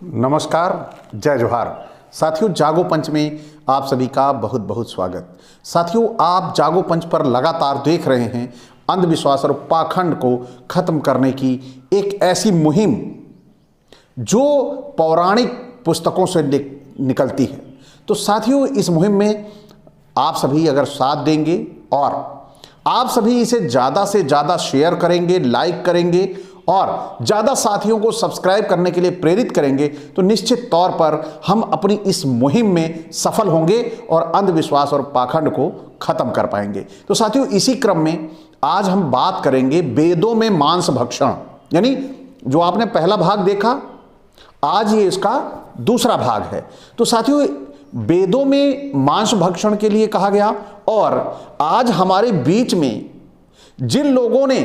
नमस्कार, जय जोहार। साथियों, जागो पंच में आप सभी का बहुत बहुत स्वागत। साथियों, आप जागो पंच पर लगातार देख रहे हैं अंधविश्वास और पाखंड को खत्म करने की एक ऐसी मुहिम जो पौराणिक पुस्तकों से निकलती है। तो साथियों, इस मुहिम में आप सभी अगर साथ देंगे और आप सभी इसे ज़्यादा से ज़्यादा शेयर करेंगे, लाइक करेंगे और ज़्यादा साथियों को सब्सक्राइब करने के लिए प्रेरित करेंगे तो निश्चित तौर पर हम अपनी इस मुहिम में सफल होंगे और अंधविश्वास और पाखंड को खत्म कर पाएंगे। तो साथियों, इसी क्रम में आज हम बात करेंगे वेदों में मांस भक्षण, यानी जो आपने पहला भाग देखा, आज ये इसका दूसरा भाग है। तो साथियों, वेदों में मांस भक्षण के लिए कहा गया और आज हमारे बीच में जिन लोगों ने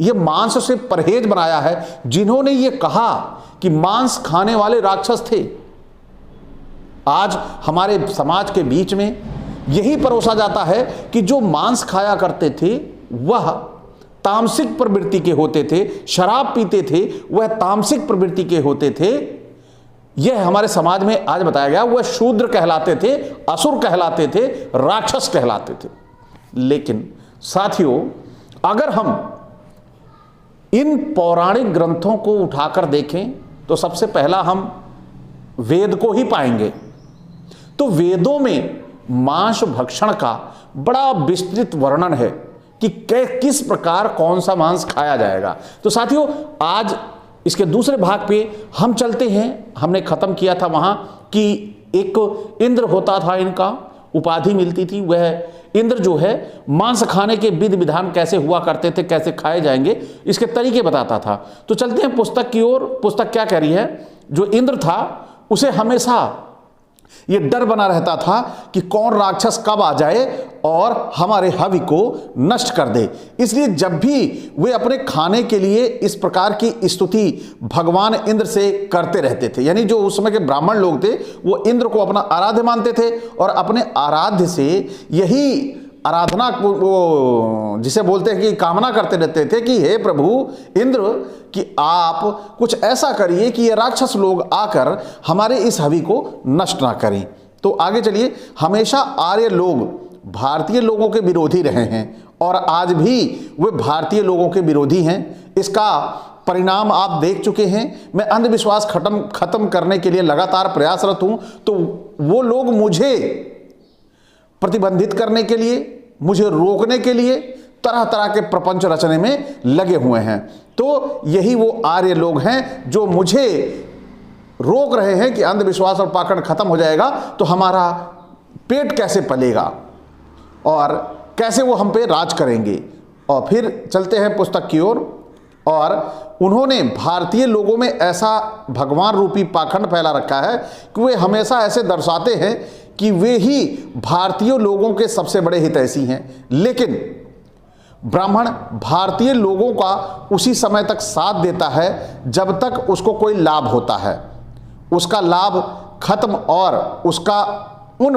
ये मांस से परहेज बनाया है, जिन्होंने ये कहा कि मांस खाने वाले राक्षस थे, आज हमारे समाज के बीच में यही परोसा जाता है कि जो मांस खाया करते थे वह तामसिक प्रवृत्ति के होते थे, शराब पीते थे वह तामसिक प्रवृत्ति के होते थे। यह हमारे समाज में आज बताया गया, वह शूद्र कहलाते थे, असुर कहलाते थे, राक्षस कहलाते थे। लेकिन साथियों, अगर हम इन पौराणिक ग्रंथों को उठाकर देखें तो सबसे पहला हम वेद को ही पाएंगे। तो वेदों में मांस भक्षण का बड़ा विस्तृत वर्णन है कि किस प्रकार कौन सा मांस खाया जाएगा। तो साथियों, आज इसके दूसरे भाग पे हम चलते हैं। हमने खत्म किया था वहां कि एक इंद्र होता था, इनका उपाधि मिलती थी। वह इंद्र जो है मांस खाने के विधि विधान कैसे हुआ करते थे, कैसे खाए जाएंगे, इसके तरीके बताता था। तो चलते हैं पुस्तक की ओर। पुस्तक क्या कह रही है? जो इंद्र था उसे हमेशा ये डर बना रहता था कि कौन राक्षस कब आ जाए और हमारे हवि को नष्ट कर दे। इसलिए जब भी वे अपने खाने के लिए इस प्रकार की स्तुति भगवान इंद्र से करते रहते थे, यानी जो उस समय के ब्राह्मण लोग थे वो इंद्र को अपना आराध्य मानते थे और अपने आराध्य से यही आराधना वो जिसे बोलते हैं कि कामना करते रहते थे कि हे प्रभु इंद्र, कि आप कुछ ऐसा करिए कि ये राक्षस लोग आकर हमारे इस हवि को नष्ट ना करें। तो आगे चलिए। हमेशा आर्य लोग भारतीय लोगों के विरोधी रहे हैं और आज भी वे भारतीय लोगों के विरोधी हैं। इसका परिणाम आप देख चुके हैं। मैं अंधविश्वास खत्म करने के लिए लगातार प्रयासरत हूं, तो वो लोग मुझे प्रतिबंधित करने के लिए, मुझे रोकने के लिए तरह तरह के प्रपंच रचने में लगे हुए हैं। तो यही वो आर्य लोग हैं जो मुझे रोक रहे हैं कि अंधविश्वास और पाखंड खत्म हो जाएगा तो हमारा पेट कैसे पलेगा और कैसे वो हम पे राज करेंगे। और फिर चलते हैं पुस्तक की ओर। और उन्होंने भारतीय लोगों में ऐसा भगवान रूपी पाखंड फैला रखा है कि वे हमेशा ऐसे दर्शाते हैं कि वे ही भारतीय लोगों के सबसे बड़े हितैषी हैं। लेकिन ब्राह्मण भारतीय लोगों का उसी समय तक साथ देता है जब तक उसको कोई लाभ होता है। उसका लाभ खत्म और उसका उन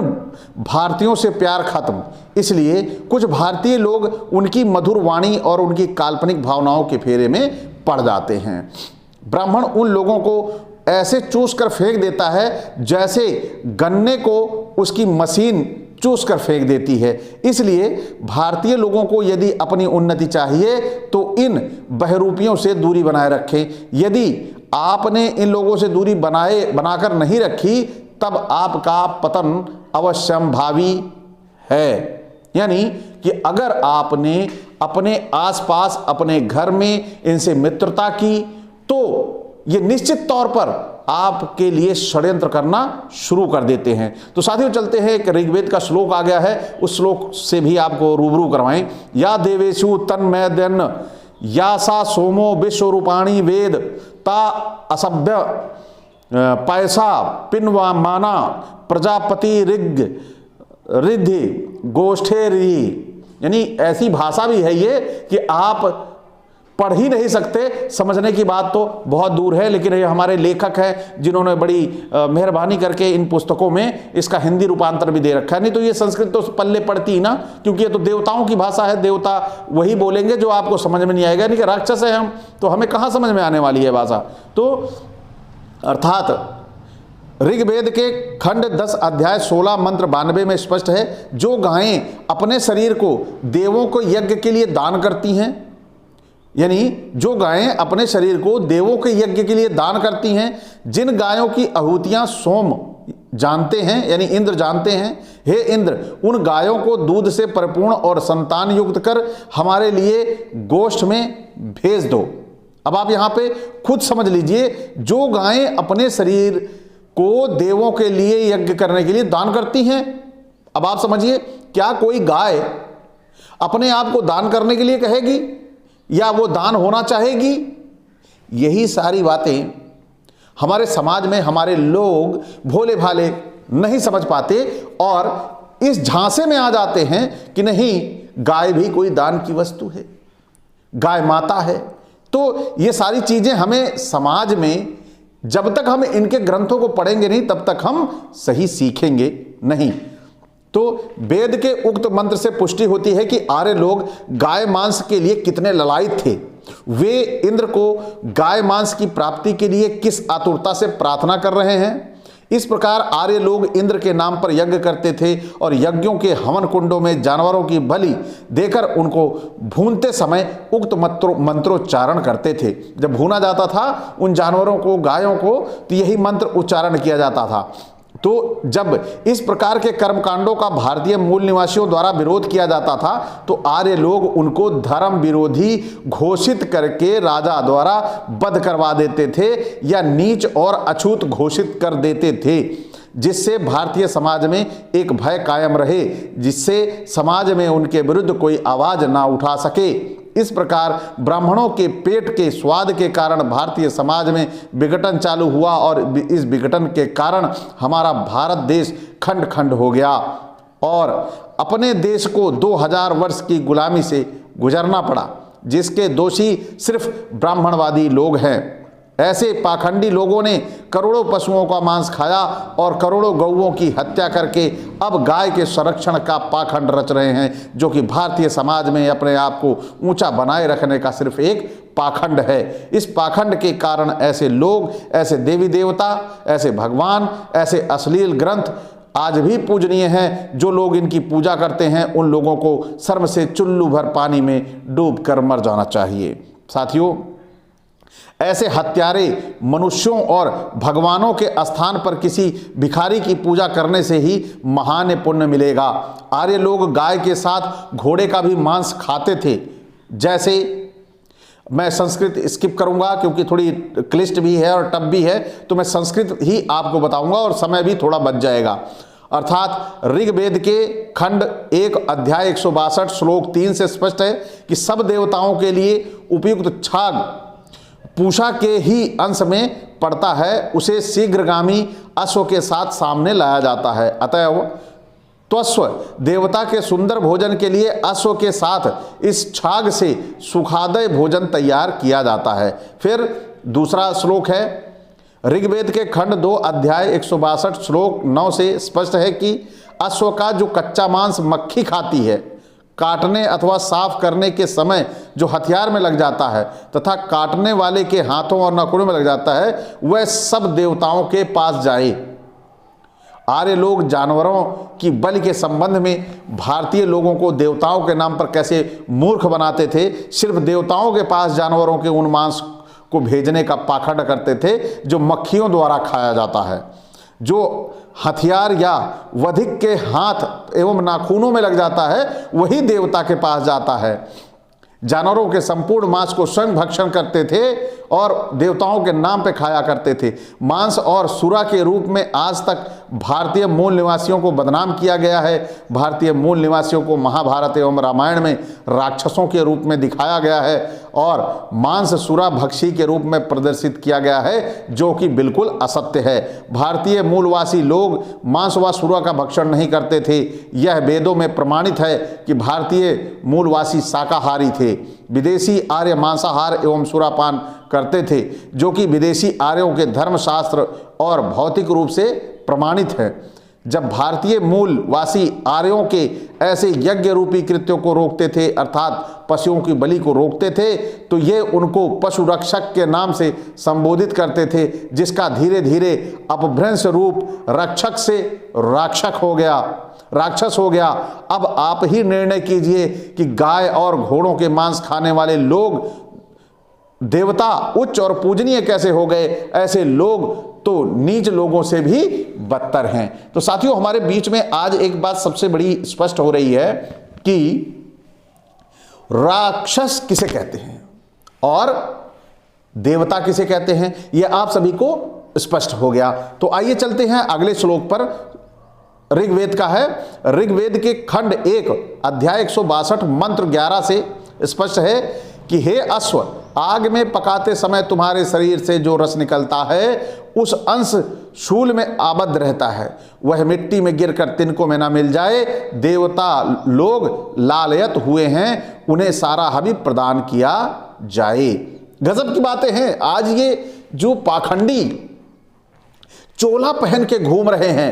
भारतीयों से प्यार खत्म। इसलिए कुछ भारतीय लोग उनकी मधुर वाणी और उनकी काल्पनिक भावनाओं के फेरे में पड़ जाते हैं। ब्राह्मण उन लोगों को ऐसे चूस कर फेंक देता है जैसे गन्ने को उसकी मशीन चूस कर फेंक देती है। इसलिए भारतीय लोगों को यदि अपनी उन्नति चाहिए तो इन बहरूपियों से दूरी बनाए रखें। यदि आपने इन लोगों से दूरी बनाकर नहीं रखी तब आपका पतन अवश्यंभावी है। यानी कि अगर आपने अपने आसपास अपने घर में इनसे मित्रता की तो ये निश्चित तौर पर आपके लिए षड्यंत्र करना शुरू कर देते हैं। तो साथियों, चलते हैं। एक ऋग्वेद का श्लोक आ गया है, उस श्लोक से भी आपको रूबरू करवाएं। या देवेशु तन्मयदन यासा सोमो विश्वरूपाणी वेद ता असभ्य पैसा पिन्वा माना प्रजापति रिद्धि गोष्ठेरी। यानी ऐसी भाषा भी है ये कि आप पढ़ ही नहीं सकते। समझने की बात तो बहुत दूर है, लेकिन ये हमारे लेखक हैं जिन्होंने बड़ी मेहरबानी करके इन पुस्तकों में इसका हिंदी रूपांतर भी दे रखा है। नहीं तो ये संस्कृत तो पल्ले पड़ती ही ना, क्योंकि ये तो देवताओं की भाषा है। देवता वही बोलेंगे जो आपको समझ में नहीं आएगा। नहीं कि राक्षस है हम, तो हमें कहाँ समझ में आने वाली है भाषा। तो अर्थात ऋग्वेद के खंड 10 अध्याय 16 मंत्र 92 में स्पष्ट है, जो गायें अपने शरीर को देवों को यज्ञ के लिए दान करती हैं, यानी जो गायें अपने शरीर को देवों के यज्ञ के लिए दान करती हैं, जिन गायों की आहूतियां सोम जानते हैं, यानी इंद्र जानते हैं, हे इंद्र, उन गायों को दूध से परिपूर्ण और संतान युक्त कर हमारे लिए गोष्ठ में भेज दो। अब आप यहां पे खुद समझ लीजिए, जो गायें अपने शरीर को देवों के लिए यज्ञ करने के लिए दान करती हैं। अब आप समझिए, क्या कोई गाय अपने आप को दान करने के लिए कहेगी या वो दान होना चाहेगी? यही सारी बातें हमारे समाज में हमारे लोग भोले भाले नहीं समझ पाते और इस झांसे में आ जाते हैं कि नहीं, गाय भी कोई दान की वस्तु है, गाय माता है। तो ये सारी चीजें हमें समाज में, जब तक हम इनके ग्रंथों को पढ़ेंगे नहीं, तब तक हम सही सीखेंगे नहीं। तो वेद के उक्त मंत्र से पुष्टि होती है कि आर्य लोग गाय मांस के लिए कितने ललायित थे। वे इंद्र को गाय मांस की प्राप्ति के लिए किस आतुरता से प्रार्थना कर रहे हैं। इस प्रकार आर्य लोग इंद्र के नाम पर यज्ञ करते थे और यज्ञों के हवन कुंडों में जानवरों की बलि देकर उनको भूनते समय उक्त मंत्रोच्चारण करते थे। जब भूना जाता था उन जानवरों को, गायों को, तो यही मंत्र उच्चारण किया जाता था। तो जब इस प्रकार के कर्मकांडों का भारतीय मूल निवासियों द्वारा विरोध किया जाता था, तो आर्य लोग उनको धर्म विरोधी घोषित करके राजा द्वारा वध करवा देते थे या नीच और अछूत घोषित कर देते थे, जिससे भारतीय समाज में एक भय कायम रहे, जिससे समाज में उनके विरुद्ध कोई आवाज ना उठा सके। इस प्रकार ब्राह्मणों के पेट के स्वाद के कारण भारतीय समाज में विघटन चालू हुआ और इस विघटन के कारण हमारा भारत देश खंड खंड हो गया और अपने देश को 2000 वर्ष की गुलामी से गुजरना पड़ा, जिसके दोषी सिर्फ ब्राह्मणवादी लोग हैं। ऐसे पाखंडी लोगों ने करोड़ों पशुओं का मांस खाया और करोड़ों गौओं की हत्या करके अब गाय के संरक्षण का पाखंड रच रहे हैं, जो कि भारतीय समाज में अपने आप को ऊंचा बनाए रखने का सिर्फ एक पाखंड है। इस पाखंड के कारण ऐसे लोग, ऐसे देवी देवता, ऐसे भगवान, ऐसे अश्लील ग्रंथ आज भी पूजनीय हैं। जो लोग इनकी पूजा करते हैं उन लोगों को शर्म से चुल्लू भर पानी में डूब कर मर जाना चाहिए। साथियों, ऐसे हत्यारे मनुष्यों और भगवानों के स्थान पर किसी भिखारी की पूजा करने से ही महान पुण्य मिलेगा। आर्य लोग गाय के साथ घोड़े का भी मांस खाते थे। जैसे, मैं संस्कृत स्किप करूंगा क्योंकि थोड़ी क्लिष्ट भी है और टफ भी है, तो मैं संस्कृत ही आपको बताऊंगा और समय भी थोड़ा बच जाएगा। अर्थात ऋग्वेद के खंड 1 अध्याय 162 श्लोक 3 से स्पष्ट है कि सब देवताओं के लिए उपयुक्त छाग पूषा के ही अंश में पड़ता है, उसे शीघ्रगामी अश्व के साथ सामने लाया जाता है। अतएव त्वस्व देवता के सुंदर भोजन के लिए अश्व के साथ इस छाग से सुखादय भोजन तैयार किया जाता है। फिर दूसरा श्लोक है ऋग्वेद के खंड 2 अध्याय 162 श्लोक 9 से स्पष्ट है कि अश्व का जो कच्चा मांस मक्खी खाती है, काटने अथवा साफ करने के समय जो हथियार में लग जाता है तथा काटने वाले के हाथों और नखुनों में लग जाता है, वह सब देवताओं के पास जाए। आर्य लोग जानवरों की बलि के संबंध में भारतीय लोगों को देवताओं के नाम पर कैसे मूर्ख बनाते थे। सिर्फ देवताओं के पास जानवरों के उन मांस को भेजने का पाखंड करते थे जो मक्खियों द्वारा खाया जाता है। जो हथियार या वधिक के हाथ एवं नाखूनों में लग जाता है, वही देवता के पास जाता है। जानवरों के संपूर्ण मांस को स्वयं भक्षण करते थे और देवताओं के नाम पे खाया करते थे। मांस और सुरा के रूप में आज तक भारतीय मूल निवासियों को बदनाम किया गया है। भारतीय मूल निवासियों को महाभारत एवं रामायण में राक्षसों के रूप में दिखाया गया है और मांस सुरा भक्षी के रूप में प्रदर्शित किया गया है, जो कि बिल्कुल असत्य है। भारतीय मूलवासी लोग मांस व सुरा का भक्षण नहीं करते थे। यह वेदों में प्रमाणित है कि भारतीय मूलवासी शाकाहारी थे। विदेशी आर्य मांसाहार एवं सुरापान करते थे, जो कि विदेशी आर्यों के धर्मशास्त्र और भौतिक रूप से प्रमाणित है। जब भारतीय मूलवासी आर्यों के ऐसे यज्ञ रूपी कृत्यों को रोकते थे, अर्थात पशुओं की बलि को रोकते थे, तो ये उनको पशु रक्षक के नाम से संबोधित करते थे, जिसका धीरे धीरे अपभ्रंश रूप रक्षक से राक्षस हो गया। अब आप ही निर्णय कीजिए कि गाय और घोड़ों के मांस खाने वाले लोग देवता उच्च और पूजनीय कैसे हो गए? ऐसे लोग तो नीच लोगों से भी बदतर हैं। तो साथियों, हमारे बीच में आज एक बात सबसे बड़ी स्पष्ट हो रही है कि राक्षस किसे कहते हैं और देवता किसे कहते हैं, यह आप सभी को स्पष्ट हो गया। तो आइए चलते हैं अगले श्लोक पर। ऋग्वेद का है। ऋग्वेद के खंड 1 अध्याय 162 मंत्र 11 से स्पष्ट है कि हे अश्व, आग में पकाते समय तुम्हारे शरीर से जो रस निकलता है उस अंश शूल में आबद्ध रहता है, वह मिट्टी में गिरकर तिनकों में ना मिल जाए। देवता लोग लालयत हुए हैं, उन्हें सारा हवि प्रदान किया जाए। गजब की बातें हैं। आज ये जो पाखंडी चोला पहन के घूम रहे हैं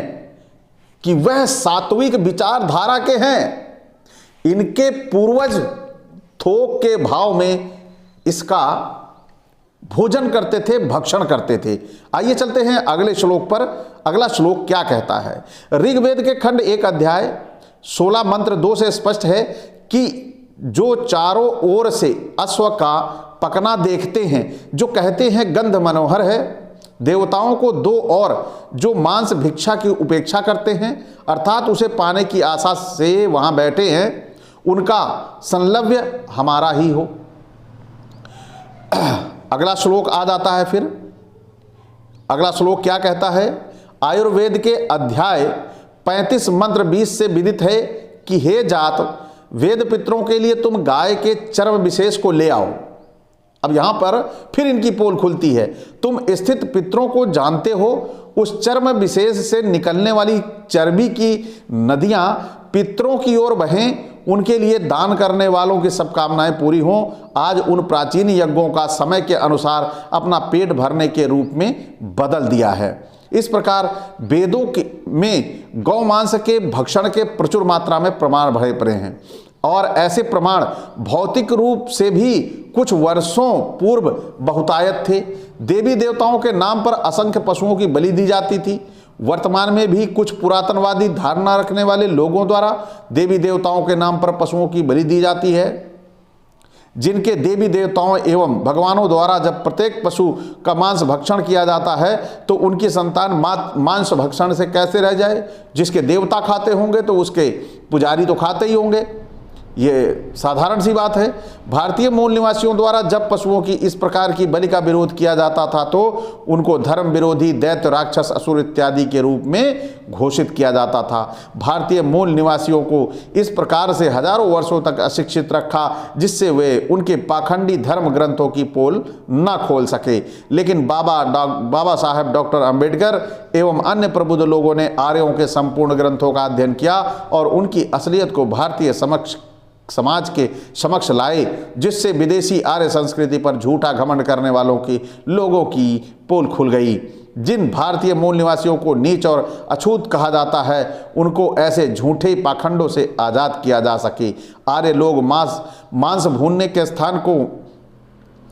कि वह सात्विक विचारधारा के हैं, इनके पूर्वज थोक के भाव में इसका भोजन करते थे, भक्षण करते थे। आइए चलते हैं अगले श्लोक पर। अगला श्लोक क्या कहता है? ऋग्वेद के खंड 1 अध्याय 16 मंत्र 2 से स्पष्ट है कि जो चारों ओर से अश्व का पकना देखते हैं, जो कहते हैं गंध मनोहर है, देवताओं को दो और जो मांस भिक्षा की उपेक्षा करते हैं, अर्थात उसे पाने की आशा से वहां बैठे हैं, उनका संलव्य हमारा ही हो। अगला श्लोक आ जाता है। फिर अगला श्लोक क्या कहता है? आयुर्वेद के अध्याय 35 मंत्र 20 से विदित है कि हे जात, वेद पितरों के लिए तुम गाय के चर्म विशेष को ले आओ। अब यहां पर फिर इनकी पोल खुलती है। तुम स्थित पितरों को जानते हो, उस चर्म विशेष से निकलने वाली चर्बी की नदियां पितरों की ओर बहें, उनके लिए दान करने वालों की सब कामनाएं पूरी हों। आज उन प्राचीन यज्ञों का समय के अनुसार अपना पेट भरने के रूप में बदल दिया है। इस प्रकार वेदों में गौ मांस के भक्षण के प्रचुर मात्रा में प्रमाण भरे पड़े हैं, और ऐसे प्रमाण भौतिक रूप से भी कुछ वर्षों पूर्व बहुतायत थे। देवी देवताओं के नाम पर असंख्य पशुओं की बलि दी जाती थी। वर्तमान में भी कुछ पुरातनवादी धारणा रखने वाले लोगों द्वारा देवी देवताओं के नाम पर पशुओं की बलि दी जाती है, जिनके देवी देवताओं एवं भगवानों द्वारा जब प्रत्येक पशु का मांस भक्षण किया जाता है तो उनकी संतान मांस भक्षण से कैसे रह जाए? जिसके देवता खाते होंगे तो उसके पुजारी तो खाते ही होंगे। ये साधारण सी बात है। भारतीय मूल निवासियों द्वारा जब पशुओं की इस प्रकार की बलि का विरोध किया जाता था तो उनको धर्म विरोधी, दैत्य, राक्षस, असुर इत्यादि के रूप में घोषित किया जाता था। भारतीय मूल निवासियों को इस प्रकार से हजारों वर्षों तक अशिक्षित रखा, जिससे वे उनके पाखंडी धर्म ग्रंथों की पोल न खोल सके। लेकिन बाबा साहेब डॉक्टर अंबेडकर एवं अन्य प्रबुद्ध लोगों ने आर्यों के संपूर्ण ग्रंथों का अध्ययन किया और उनकी असलियत को भारतीय समाज के समक्ष लाए, जिससे विदेशी आर्य संस्कृति पर झूठा घमंड करने वालों की लोगों की पोल खुल गई। जिन भारतीय मूल निवासियों को नीच और अछूत कहा जाता है, उनको ऐसे झूठे पाखंडों से आज़ाद किया जा सके। आर्य लोग मांस भूनने के स्थान को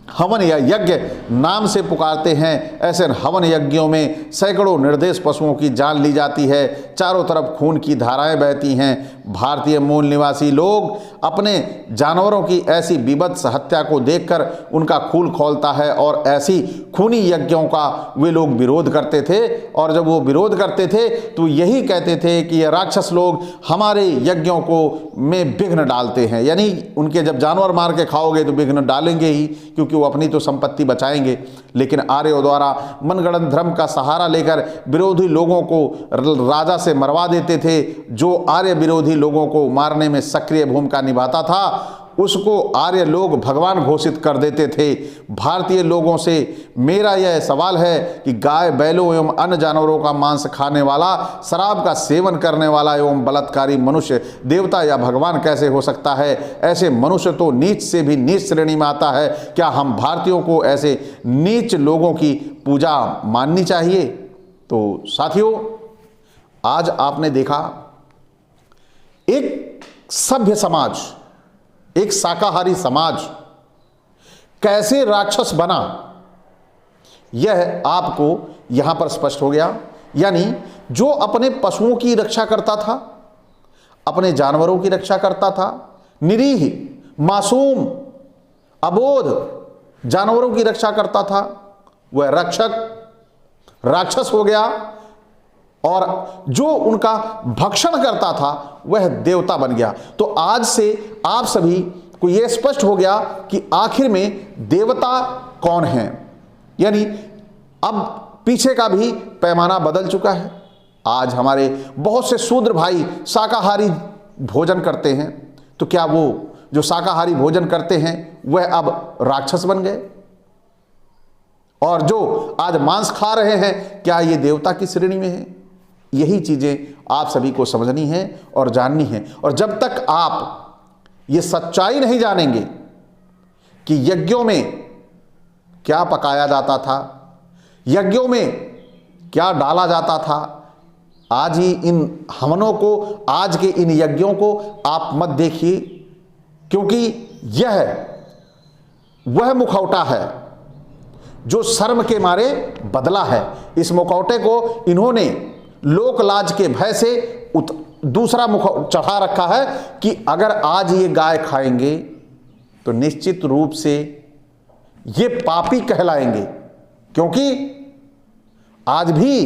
हवन या यज्ञ नाम से पुकारते हैं। ऐसे हवन यज्ञों में सैकड़ों निर्दोष पशुओं की जान ली जाती है, चारों तरफ खून की धाराएं बहती हैं। भारतीय मूल निवासी लोग अपने जानवरों की ऐसी बीभत्स हत्या को देखकर उनका खून खौलता है और ऐसी खूनी यज्ञों का वे लोग विरोध करते थे। और जब वो विरोध करते थे तो यही कहते थे कि ये राक्षस लोग हमारे यज्ञों को में विघ्न डालते हैं, यानी उनके जब जानवर मार के खाओगे तो विघ्न डालेंगे ही, क्योंकि वो अपनी तो संपत्ति बचाएंगे। लेकिन आर्यों द्वारा मनगढ़ंत धर्म का सहारा लेकर विरोधी लोगों को राजा से मरवा देते थे। जो आर्य विरोधी लोगों को मारने में सक्रिय भूमिका निभाता था उसको आर्य लोग भगवान घोषित कर देते थे। भारतीय लोगों से मेरा यह सवाल है कि गाय, बैलों एवं अन्य जानवरों का मांस खाने वाला, शराब का सेवन करने वाला एवं बलात्कारी मनुष्य देवता या भगवान कैसे हो सकता है? ऐसे मनुष्य तो नीच से भी नीच श्रेणी में आता है। क्या हम भारतीयों को ऐसे नीच लोगों की पूजा माननी चाहिए? तो साथियों, आज आपने देखा एक सभ्य समाज, एक शाकाहारी समाज कैसे राक्षस बना, यह आपको यहां पर स्पष्ट हो गया। यानी जो अपने पशुओं की रक्षा करता था, अपने जानवरों की रक्षा करता था, निरीह मासूम अबोध जानवरों की रक्षा करता था, वह राक्षस हो गया। और जो उनका भक्षण करता था वह देवता बन गया। तो आज से आप सभी को यह स्पष्ट हो गया कि आखिर में देवता कौन है। यानी अब पीछे का भी पैमाना बदल चुका है। आज हमारे बहुत से शूद्र भाई शाकाहारी भोजन करते हैं, तो क्या वो जो शाकाहारी भोजन करते हैं वह अब राक्षस बन गए? और जो आज मांस खा रहे हैं, क्या ये देवता की श्रेणी में है? यही चीजें आप सभी को समझनी है और जाननी है। और जब तक आप ये सच्चाई नहीं जानेंगे कि यज्ञों में क्या पकाया जाता था, यज्ञों में क्या डाला जाता था, आज ही इन हवनों को, आज के इन यज्ञों को आप मत देखिए, क्योंकि यह वह मुखौटा है जो शर्म के मारे बदला है। इस मुखौटे को इन्होंने लोक लाज के भय से दूसरा मुख चढ़ा रखा है कि अगर आज ये गाय खाएंगे तो निश्चित रूप से ये पापी कहलाएंगे, क्योंकि आज भी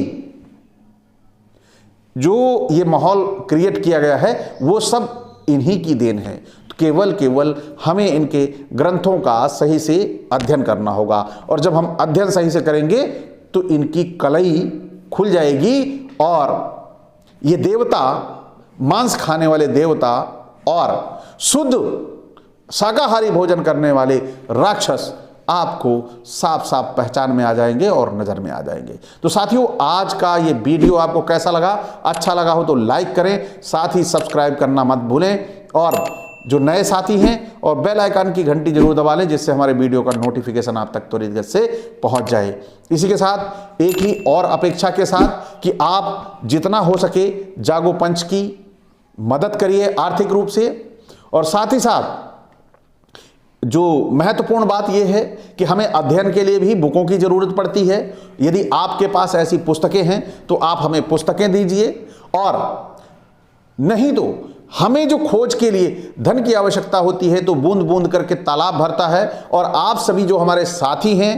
जो ये माहौल क्रिएट किया गया है वो सब इन्हीं की देन है। केवल हमें इनके ग्रंथों का सही से अध्ययन करना होगा, और जब हम अध्ययन सही से करेंगे तो इनकी कलई खुल जाएगी और ये देवता, मांस खाने वाले देवता और शुद्ध शाकाहारी भोजन करने वाले राक्षस आपको साफ साफ पहचान में आ जाएंगे और नज़र में आ जाएंगे। तो साथियों, आज का ये वीडियो आपको कैसा लगा? अच्छा लगा हो तो लाइक करें, साथ ही सब्सक्राइब करना मत भूलें, और जो नए साथी हैं और बेल आइकन की घंटी जरूर दबा लें, जिससे हमारे वीडियो का नोटिफिकेशन आप तक त्वरित गति से पहुंच जाए। इसी के साथ एक ही और अपेक्षा के साथ कि आप जितना हो सके जागो पंच की मदद करिए आर्थिक रूप से, और साथ ही साथ जो महत्वपूर्ण बात यह है कि हमें अध्ययन के लिए भी बुकों की ज़रूरत पड़ती है। यदि आपके पास ऐसी पुस्तकें हैं तो आप हमें पुस्तकें दीजिए, और नहीं तो हमें जो खोज के लिए धन की आवश्यकता होती है तो बूंद बूंद करके तालाब भरता है। और आप सभी जो हमारे साथी हैं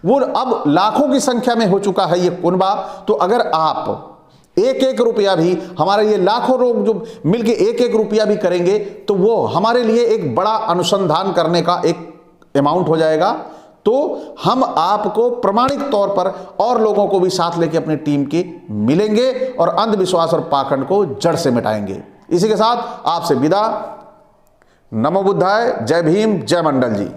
वो अब लाखों की संख्या में हो चुका है ये कुनबा। तो अगर आप एक एक रुपया भी, हमारे ये लाखों लोग जो मिलके एक एक रुपया भी करेंगे तो वो हमारे लिए एक बड़ा अनुसंधान करने का एक अमाउंट हो जाएगा। तो हम आपको प्रमाणिक तौर पर और लोगों को भी साथ लेके अपनी टीम के मिलेंगे और अंधविश्वास और पाखंड को जड़ से मिटाएंगे। इसी के साथ आपसे विदा। नमो बुद्धाय। जय भीम, जय मंडल जी।